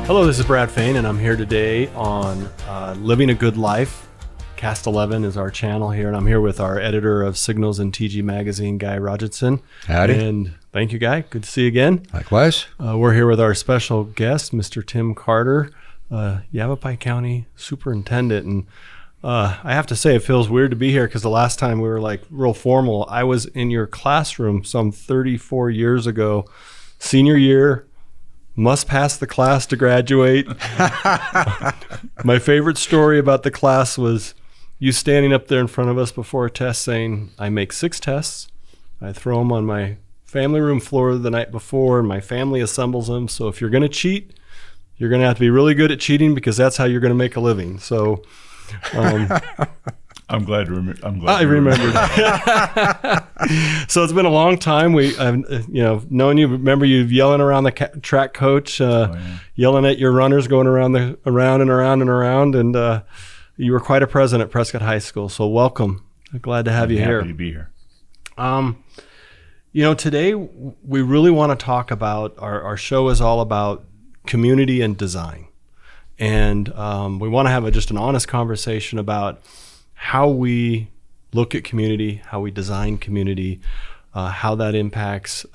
Hello, this is Brad Fain, and I'm here today on Living a Good Life. Cast 11 is our channel here, and I'm here with our editor of Signals and TG Magazine, Guy Rogerson. Howdy. And thank you, Guy. Good to see you again. Likewise. We're here with our special guest, Mr. Tim Carter, Yavapai County Superintendent. And I have to say, it feels weird to be here because the last time we were like real formal, I was in your classroom some 34 years ago, senior year. Must pass the class to graduate. My favorite story about the class was you standing up there in front of us before a test saying, I make 6 tests. I throw them on my family room floor the night before, and my family assembles them. So if you're going to cheat, you're going to have to be really good at cheating because that's how you're going to make a living. So I'm glad to remember. I remembered. So it's been a long time. I've known you. Remember you yelling around the track coach, yelling at your runners, going around and around. And you were quite a presence at Prescott High School. So welcome. I'm glad to have you here. Happy to be here. Today we really want to talk about our show is all about community and design, and we want to have just an honest conversation about how we look at community, how we design community, how that impacts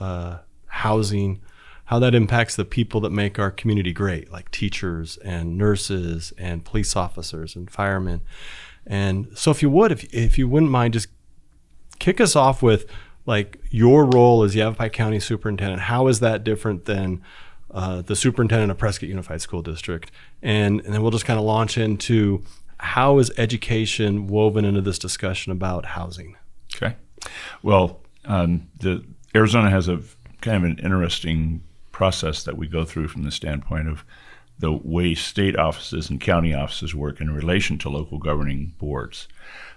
housing, how that impacts the people that make our community great, like teachers and nurses and police officers and firemen. And so if you wouldn't mind, just kick us off with like your role as Yavapai County Superintendent. How is that different than the superintendent of Prescott Unified School District? And then we'll just kind of launch into how is education woven into this discussion about housing? Okay. Well, Arizona has a kind of an interesting process that we go through from the standpoint of the way state offices and county offices work in relation to local governing boards.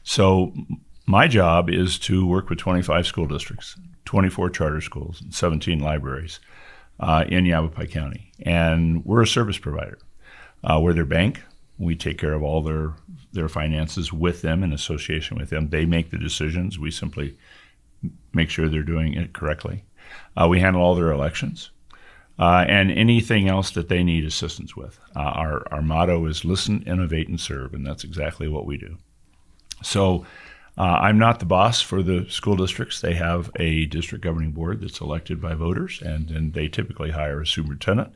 So my job is to work with 25 school districts, 24 charter schools, and 17 libraries in Yavapai County. And we're a service provider. We're their bank. We take care of all their finances with them, in association with them. They make the decisions. We simply make sure they're doing it correctly. We handle all their elections and anything else that they need assistance with. Our motto is listen, innovate, and serve, and that's exactly what we do. So I'm not the boss for the school districts. They have a district governing board that's elected by voters, and then they typically hire a superintendent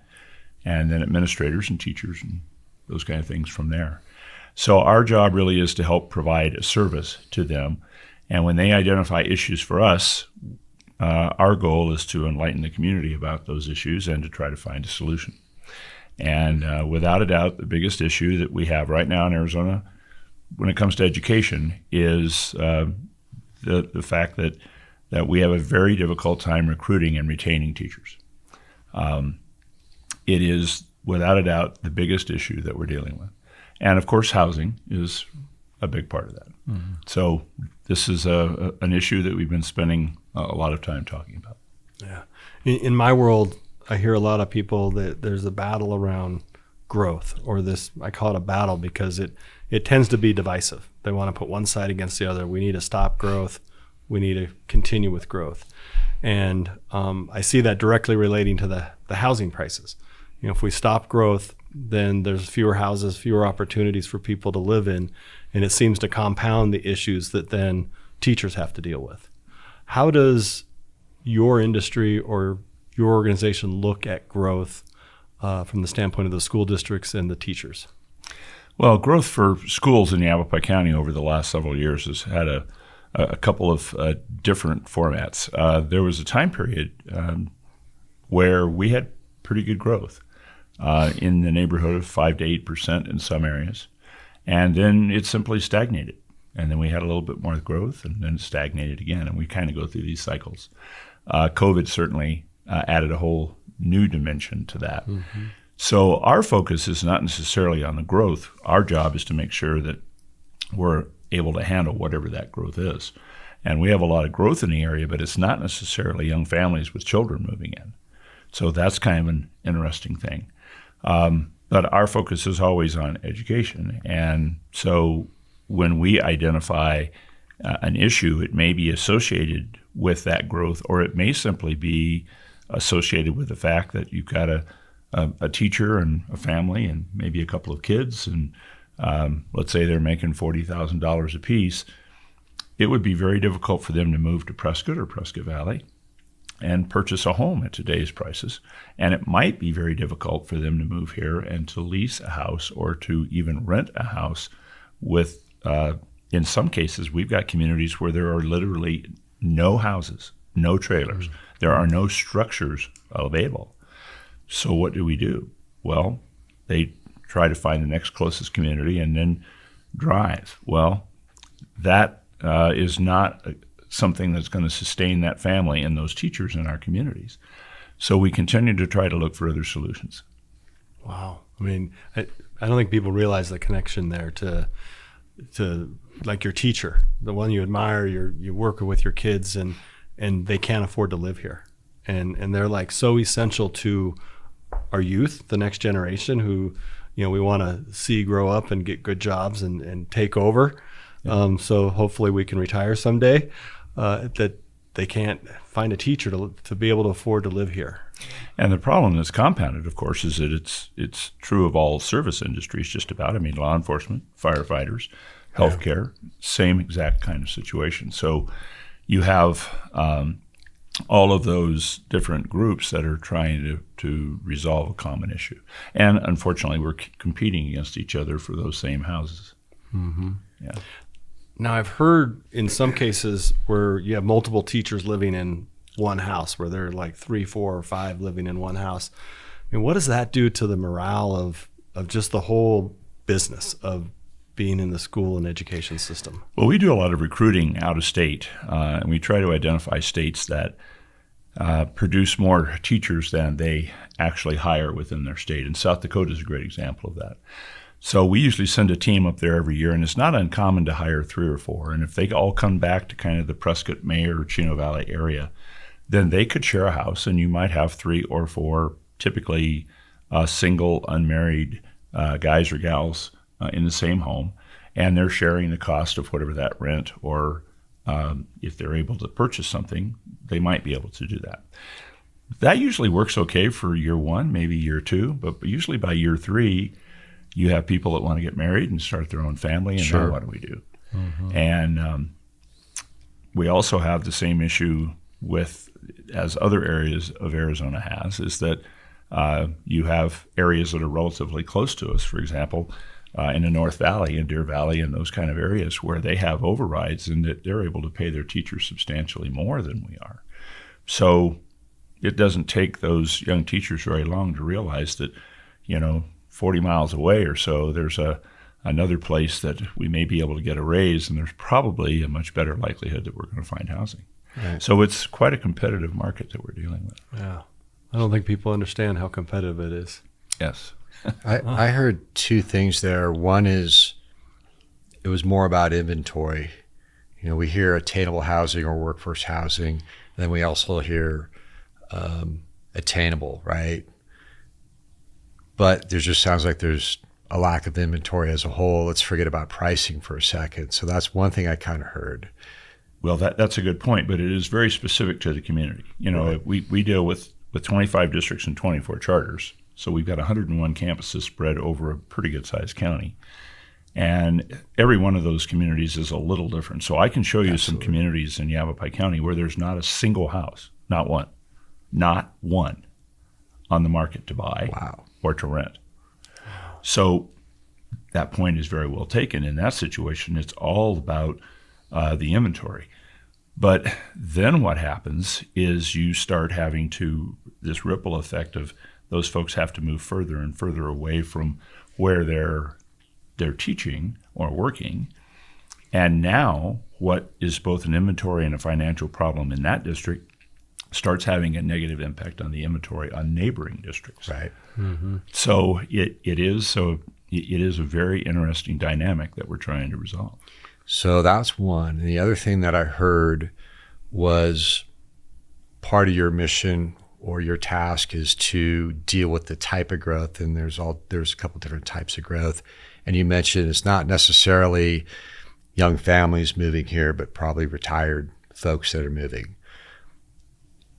and then administrators and teachers and those kind of things from there. So our job really is to help provide a service to them. And when they identify issues for us, our goal is to enlighten the community about those issues and to try to find a solution. And without a doubt, the biggest issue that we have right now in Arizona when it comes to education is the fact that we have a very difficult time recruiting and retaining teachers. It is without a doubt the biggest issue that we're dealing with. And of course, housing is a big part of that. Mm-hmm. So this is an issue that we've been spending a lot of time talking about. Yeah. In my world, I hear a lot of people that there's a battle around growth, or this, I call it a battle because it tends to be divisive. They want to put one side against the other. We need to stop growth. We need to continue with growth. And I see that directly relating to the housing prices. If we stop growth, then there's fewer houses, fewer opportunities for people to live in, and it seems to compound the issues that then teachers have to deal with. How does your industry or your organization look at growth from the standpoint of the school districts and the teachers? Well, growth for schools in Yavapai County over the last several years has had a couple of different formats. There was a time period where we had pretty good growth. In the neighborhood of 5 to 8% in some areas. And then it simply stagnated. And then we had a little bit more growth, and then it stagnated again. And we kind of go through these cycles. COVID certainly added a whole new dimension to that. Mm-hmm. So our focus is not necessarily on the growth. Our job is to make sure that we're able to handle whatever that growth is. And we have a lot of growth in the area, but it's not necessarily young families with children moving in. So that's kind of an interesting thing. But our focus is always on education. And so when we identify an issue, it may be associated with that growth, or it may simply be associated with the fact that you've got a teacher and a family and maybe a couple of kids, and let's say they're making $40,000 apiece, it would be very difficult for them to move to Prescott or Prescott Valley and purchase a home at today's prices. And it might be very difficult for them to move here and to lease a house or to even rent a house with, in some cases, we've got communities where there are literally no houses, no trailers. There are no structures available. So what do? Well, they try to find the next closest community and then drive. Well, that is not something that's going to sustain that family and those teachers in our communities. So we continue to try to look for other solutions. Wow. I mean, I don't think people realize the connection there to like your teacher, the one you admire, you work with your kids, and they can't afford to live here. And they're like so essential to our youth, the next generation who, we want to see grow up and get good jobs and take over. Yeah. So hopefully we can retire someday, that they can't find a teacher to be able to afford to live here. And the problem that's compounded, of course, is that it's true of all service industries just about. I mean, law enforcement, firefighters, healthcare, same exact kind of situation. So you have all of those different groups that are trying to resolve a common issue. And unfortunately, we're competing against each other for those same houses. Mm-hmm. Yeah. Now, I've heard in some cases where you have multiple teachers living in one house, where there are like 3, 4, or 5 living in one house. I mean, what does that do to the morale of just the whole business of being in the school and education system? Well, we do a lot of recruiting out of state, and we try to identify states that produce more teachers than they actually hire within their state. And South Dakota is a great example of that. So we usually send a team up there every year, and it's not uncommon to hire 3 or 4. And if they all come back to kind of the Prescott, Mayer, Chino Valley area, then they could share a house, and you might have 3 or 4 typically single, unmarried guys or gals in the same home, and they're sharing the cost of whatever that rent, or if they're able to purchase something, they might be able to do that. That usually works okay for year 1, maybe year 2, but usually by year 3, you have people that want to get married and start their own family, and Sure. now what do we do? Mm-hmm. And we also have the same issue as other areas of Arizona has, is that you have areas that are relatively close to us. For example, in the North Valley and Deer Valley and those kind of areas where they have overrides, and that they're able to pay their teachers substantially more than we are. So it doesn't take those young teachers very long to realize that, 40 miles away or so, there's another place that we may be able to get a raise, and there's probably a much better likelihood that we're going to find housing. Right. So it's quite a competitive market that we're dealing with. Yeah. I don't think people understand how competitive it is. Yes. I heard 2 things there. One is it was more about inventory. We hear attainable housing or workforce housing, and then we also hear attainable, right? But there just sounds like there's a lack of inventory as a whole. Let's forget about pricing for a second. So that's one thing I kind of heard. Well, that's a good point, but it is very specific to the community. Right. We deal with 25 districts and 24 charters. So we've got 101 campuses spread over a pretty good-sized county. And every one of those communities is a little different. So I can show you some communities in Yavapai County where there's not a single house, not one on the market to buy. Wow. Or to rent. So that point is very well taken. In that situation, it's all about the inventory. But then what happens is you start having this ripple effect of those folks have to move further and further away from where they're teaching or working. And now what is both an inventory and a financial problem in that district starts having a negative impact on the inventory on neighboring districts. Right. Mm-hmm. So it is a very interesting dynamic that we're trying to resolve. So that's one. And the other thing that I heard was part of your mission or your task is to deal with the type of growth, and there's a couple different types of growth. And you mentioned it's not necessarily young families moving here, but probably retired folks that are moving.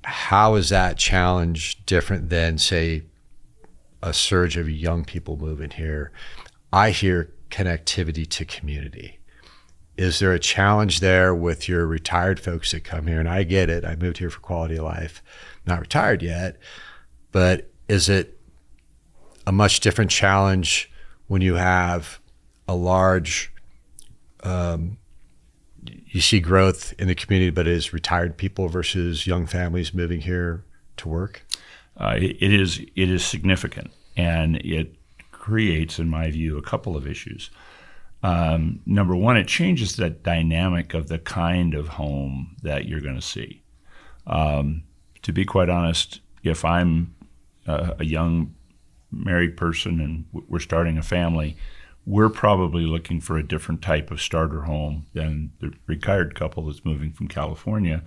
How is that challenge different than, say, a surge of young people moving here, I hear connectivity to community. Is there a challenge there with your retired folks that come here? And I get it. I moved here for quality of life. Not retired yet, but is it a much different challenge when you have a large, you see growth in the community, but it is retired people versus young families moving here to work? It is significant, and it creates, in my view, a couple of issues. Number one, it changes the dynamic of the kind of home that you're going to see. To be quite honest, if I'm a young married person and we're starting a family, we're probably looking for a different type of starter home than the retired couple that's moving from California.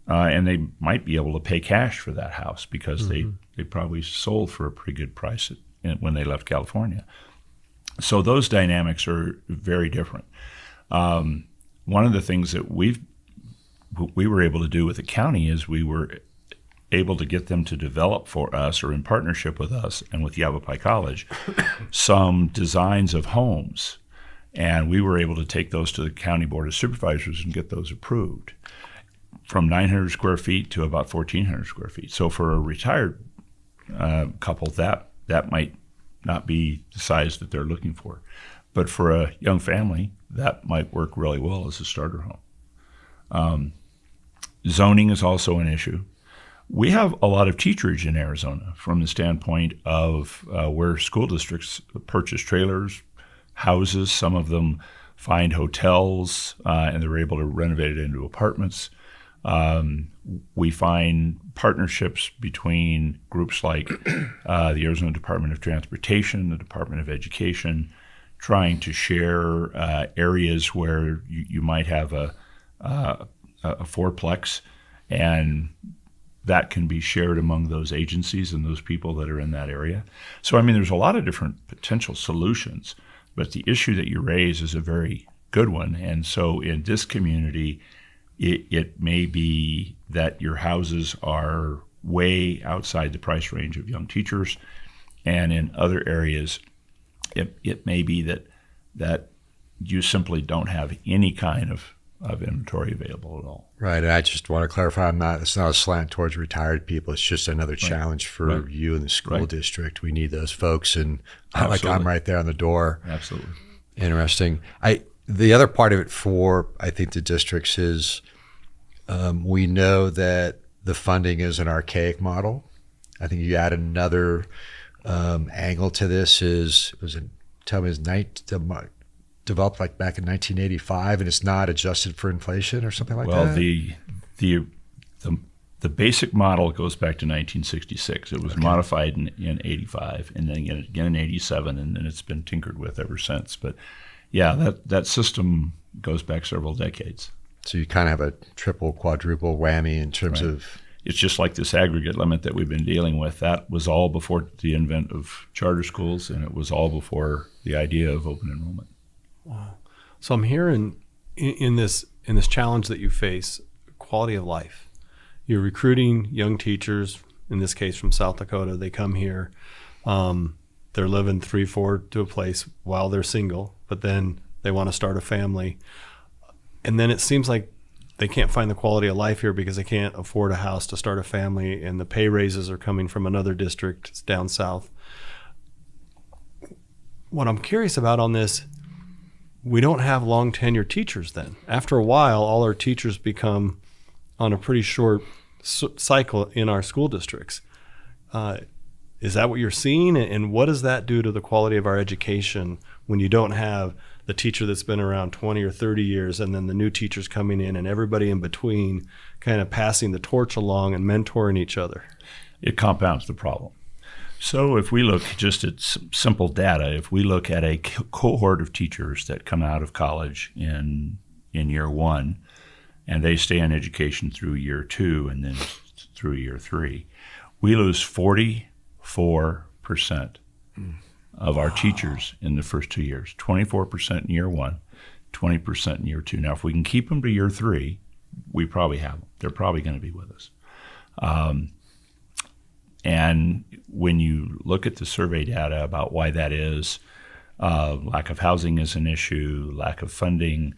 And they might be able to pay cash for that house because they probably sold for a pretty good price when they left California. So those dynamics are very different. One of the things that we were able to do with the county is we were able to get them to develop for us, or in partnership with us and with Yavapai College, some designs of homes. And we were able to take those to the County Board of Supervisors and get those approved, from 900 square feet to about 1,400 square feet. So for a retired couple, that might not be the size that they're looking for. But for a young family, that might work really well as a starter home. Zoning is also an issue. We have a lot of teacherage in Arizona from the standpoint of where school districts purchase trailers, houses. Some of them find hotels, and they're able to renovate it into apartments. We find partnerships between groups like the Arizona Department of Transportation, the Department of Education, trying to share areas where you might have a fourplex, and that can be shared among those agencies and those people that are in that area. So, I mean, there's a lot of different potential solutions, but the issue that you raise is a very good one. And so in this community, it may be that your houses are way outside the price range of young teachers, and in other areas, it may be that you simply don't have any kind of inventory available at all. Right, and I just want to clarify, it's not a slant towards retired people. It's just another challenge for you and the school district. We need those folks, and I'm right there on the door. Absolutely. Interesting. The other part of it for, I think, the districts is we know that the funding is an archaic model. I think you add another angle to this developed like back in 1985, and it's not adjusted for inflation or something like that? Well, the basic model goes back to 1966. It was modified in 85, and then again in 87, and then it's been tinkered with ever since. But yeah, that system goes back several decades. So you kind of have a triple, quadruple whammy in terms of... It's just like this aggregate limit that we've been dealing with. That was all before the advent of charter schools, and it was all before the idea of open enrollment. Wow. So I'm hearing in this challenge that you face, quality of life. You're recruiting young teachers, in this case from South Dakota. They come here. They're living 3-4 to a place while they're single, but then they want to start a family. And then it seems like they can't find the quality of life here because they can't afford a house to start a family, and the pay raises are coming from another district down south. What I'm curious about on this, we don't have long tenured teachers then. After a while, all our teachers become on a pretty short cycle in our school districts. Is that what you're seeing? And what does that do to the quality of our education when you don't have the teacher that's been around 20 or 30 years and then the new teachers coming in and everybody in between kind of passing the torch along and mentoring each other? It compounds the problem. So if we look just at simple data, if we look at a cohort of teachers that come out of college in year one, and they stay in education through year two and then through year three, we lose 44% of our teachers in the first 2 years. 24% in year one, 20% in year two. Now, if we can keep them to year three, we probably have them. They're probably going to be with us. And when you look at the survey data about why that is, lack of housing is an issue, lack of funding,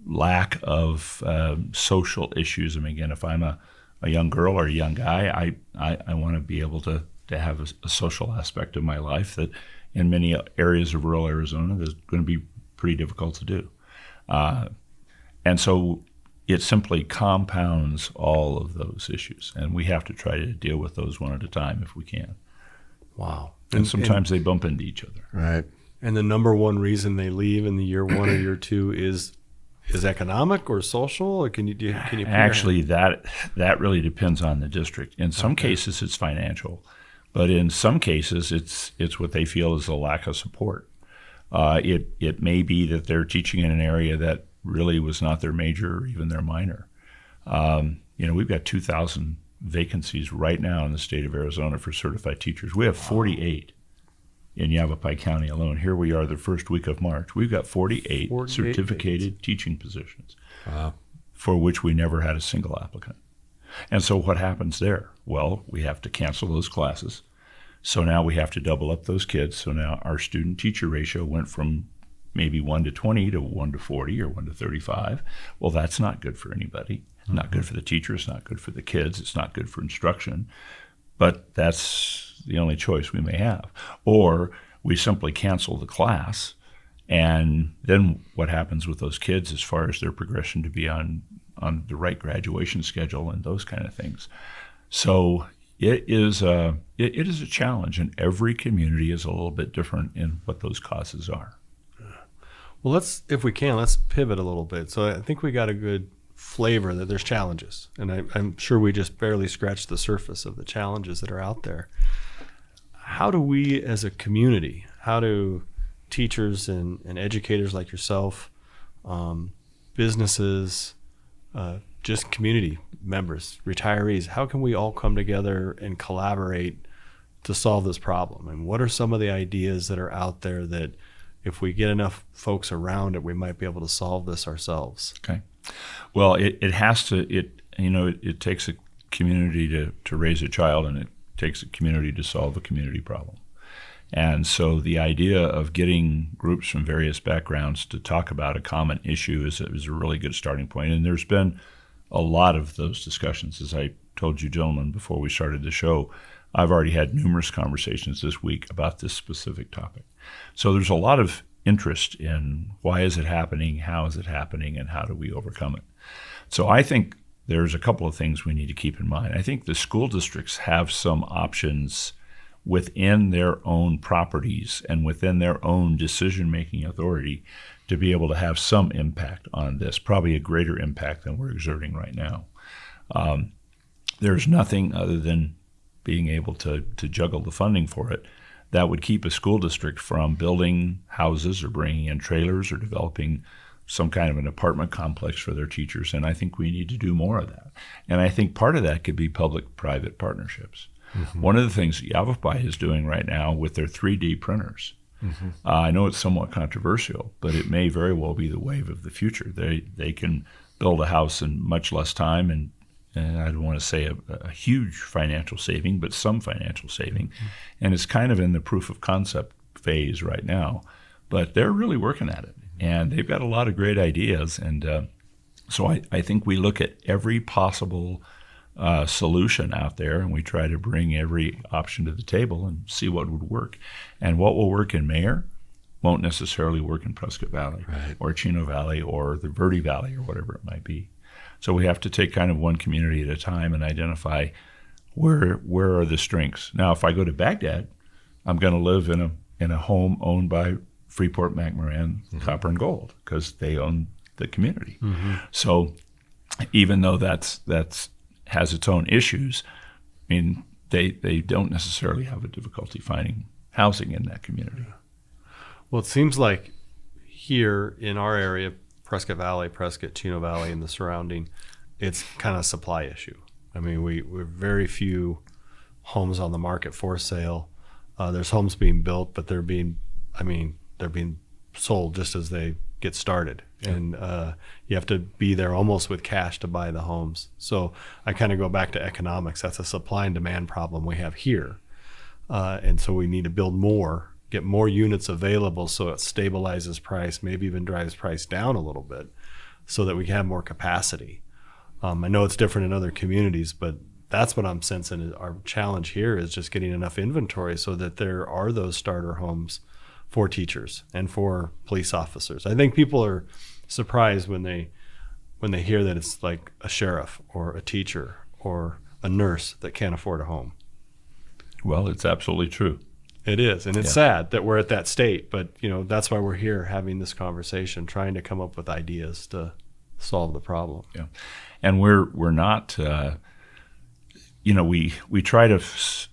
lack of social issues. I mean, again, if I'm a young girl or a young guy, I want to be able to have a social aspect of my life that in many areas of rural Arizona is going to be pretty difficult to do. And so it simply compounds all of those issues, and we have to try to deal with those one at a time if we can. Wow. And sometimes they bump into each other. Right. And the number one reason they leave in the year 1 or year 2 is economic or social? Or can you Actually, that really depends on the district. In some cases, it's financial, but in some cases, it's what they feel is a lack of support. It may be that they're teaching in an area that really was not their major or even their minor. We've got 2,000 vacancies right now in the state of Arizona for certified teachers. We have 48 in Yavapai County alone. Here we are the first week of March. We've got 48 certificated teaching positions for which we never had a single applicant. And so what happens there? Well, we have to cancel those classes. So now we have to double up those kids. So now our student-teacher ratio went from maybe 1 to 20 to 1 to 40 or 1 to 35. Well, that's not good for anybody. Not good for the teachers, not good for the kids. It's not good for instruction. But that's the only choice we may have. Or we simply cancel the class, and then what happens with those kids as far as their progression to be on the right graduation schedule and those kind of things. So it is a challenge, and every community is a little bit different in what those causes are. Well, let's pivot a little bit. So I think we got a good flavor that there's challenges, and I'm sure we just barely scratched the surface of the challenges that are out there. How do we as a community, how do teachers and educators like yourself, businesses, just community members, retirees, how can we all come together and collaborate to solve this problem? And what are some of the ideas that are out there that if we get enough folks around it, we might be able to solve this ourselves? Okay. Well, it takes a community to raise a child, and it takes a community to solve a community problem. And so the idea of getting groups from various backgrounds to talk about a common issue is a really good starting point. And there's been a lot of those discussions. As I told you gentlemen before we started the show, I've already had numerous conversations this week about this specific topic. So there's a lot of interest in why is it happening, how is it happening, and how do we overcome it. So I think there's a couple of things we need to keep in mind. I think the school districts have some options within their own properties and within their own decision-making authority to be able to have some impact on this, probably a greater impact than we're exerting right now. There's nothing other than being able to juggle the funding for it that would keep a school district from building houses or bringing in trailers or developing some kind of an apartment complex for their teachers. And I think we need to do more of that. And I think part of that could be public-private partnerships. Mm-hmm. One of the things Yavapai is doing right now with their 3D printers, I know it's somewhat controversial, but it may very well be the wave of the future. They can build a house in much less time, and I don't want to say a huge financial saving, but some financial saving. Mm-hmm. And it's kind of in the proof of concept phase right now, but they're really working at it. And they've got a lot of great ideas. And so I think we look at every possible solution out there, and we try to bring every option to the table and see what would work. And what will work in Mayer won't necessarily work in Prescott Valley, right, or Chino Valley or the Verde Valley or whatever it might be. So we have to take kind of one community at a time and identify where are the strengths. Now, if I go to Baghdad, I'm going to live in a home owned by Freeport-McMoRan Copper and Gold because they own the community. Mm-hmm. So even though that's has its own issues, I mean, they don't necessarily have a difficulty finding housing in that community. Well, it seems like here in our area, Prescott Valley, Prescott, Chino Valley, and the surrounding, it's kind of a supply issue. I mean, we're very few homes on the market for sale. There's homes being built, but they're being sold just as they get started, and you have to be there almost with cash to buy the homes. So I kind of go back to economics. That's a supply and demand problem we have here, and so we need to build more, get more units available, so it stabilizes price, maybe even drives price down a little bit, so that we can have more capacity. I know it's different in other communities, but that's what I'm sensing is our challenge here is just getting enough inventory so that there are those starter homes for teachers and for police officers. I think people are surprised when they hear that it's like a sheriff or a teacher or a nurse that can't afford a home. Well, it's absolutely true. It is, and it's sad that we're at that state, but that's why we're here having this conversation, trying to come up with ideas to solve the problem. Yeah, and we're not. We try to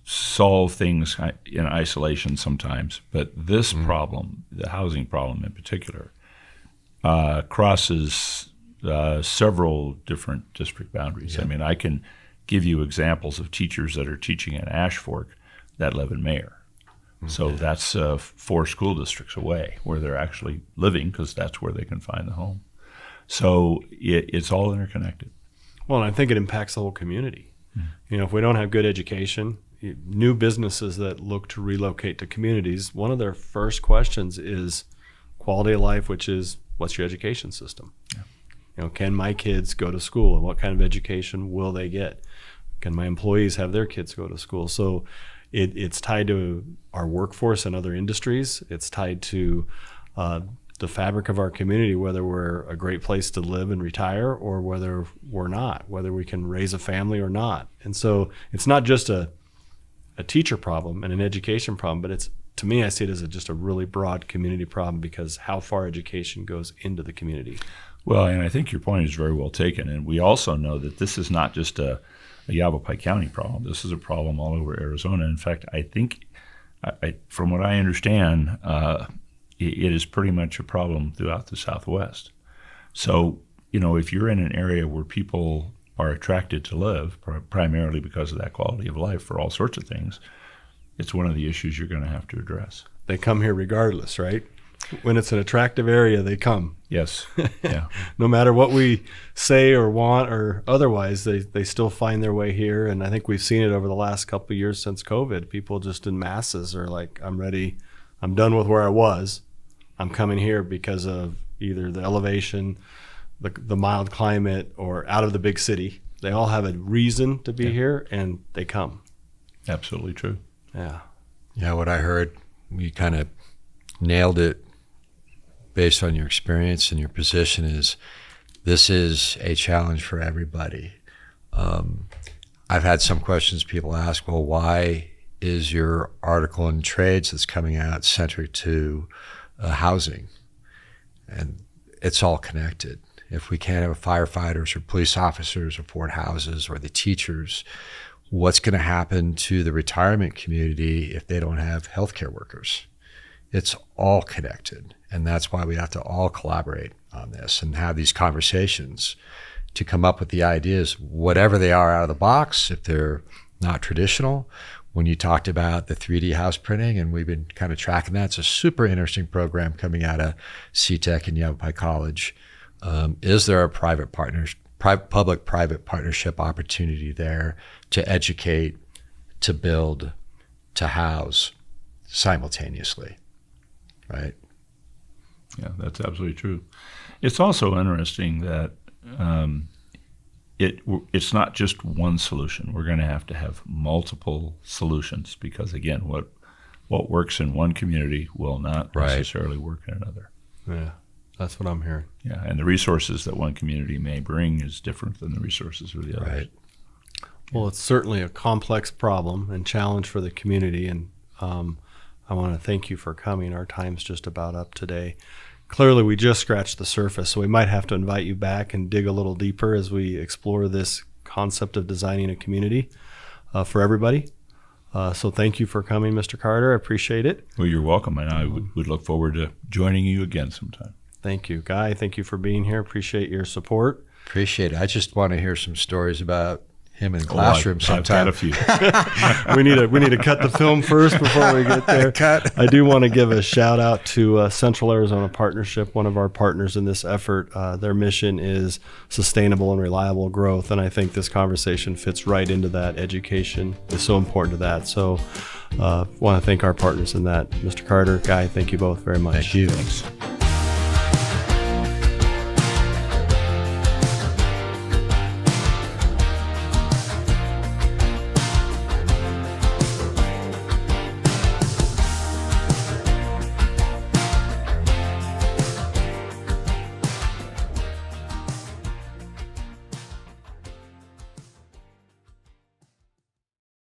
solve things in isolation sometimes, but this problem, the housing problem in particular, crosses several different district boundaries. Yeah. I mean, I can give you examples of teachers that are teaching in Ash Fork that live in Mayer. So that's 4 school districts away where they're actually living, because that's where they can find the home. So it's all interconnected. Well, and I think it impacts the whole community. If we don't have good education, new businesses that look to relocate to communities, one of their first questions is quality of life, which is, what's your education system? Yeah. Can my kids go to school, and what kind of education will they get? Can my employees have their kids go to school? So it's tied to our workforce and other industries. It's tied to the fabric of our community, whether we're a great place to live and retire or whether we're not, whether we can raise a family or not. And so it's not just a teacher problem and an education problem, but to me, I see it as just a really broad community problem, because how far education goes into the community. Well, and I think your point is very well taken. And we also know that this is not just a Yavapai County problem. This is a problem all over Arizona. In fact, I think, from what I understand, it is pretty much a problem throughout the Southwest. So, if you're in an area where people are attracted to live, primarily because of that quality of life for all sorts of things, it's one of the issues you're going to have to address. They come here regardless, right? When it's an attractive area, they come. Yes. Yeah. No matter what we say or want or otherwise, they still find their way here. And I think we've seen it over the last couple of years since COVID. People just in masses are like, I'm ready. I'm done with where I was. I'm coming here because of either the elevation, the mild climate, or out of the big city. They all have a reason to be here, and they come. Absolutely true. Yeah. Yeah, what I heard, you kind of nailed it based on your experience and your position, is this is a challenge for everybody. I've had some questions people ask, well, why is your article in Trades that's coming out centric to housing? And it's all connected. If we can't have firefighters or police officers afford houses, or the teachers, what's going to happen to the retirement community if they don't have healthcare workers? It's all connected. And that's why we have to all collaborate on this and have these conversations to come up with the ideas, whatever they are out of the box, if they're not traditional. When you talked about the 3D house printing, and we've been kind of tracking that, it's a super interesting program coming out of CTEC and Yavapai College. Is there a public-private partnership opportunity there to educate, to build, to house simultaneously, right? Yeah, that's absolutely true. It's also interesting that it's not just one solution. We're going to have multiple solutions, because, again, what works in one community will not necessarily work in another. Yeah, that's what I'm hearing. Yeah, and the resources that one community may bring is different than the resources of the others. Right. Well, it's certainly a complex problem and challenge for the community, and I want to thank you for coming. Our time's just about up today. Clearly, we just scratched the surface, so we might have to invite you back and dig a little deeper as we explore this concept of designing a community for everybody. So thank you for coming, Mr. Carter. I appreciate it. Well, you're welcome, and I would look forward to joining you again sometime. Thank you. Guy, thank you for being here. Appreciate your support. Appreciate it. I just want to hear some stories about him in the classroom I've had sometime. a few. we need to cut the film first before we get there. Cut. I do want to give a shout out to Central Arizona Partnership, one of our partners in this effort. Their mission is sustainable and reliable growth, and I think this conversation fits right into that. Education is so important to that. So want to thank our partners in that. Mr. Carter, Guy, thank you both very much. Thank you. Thanks.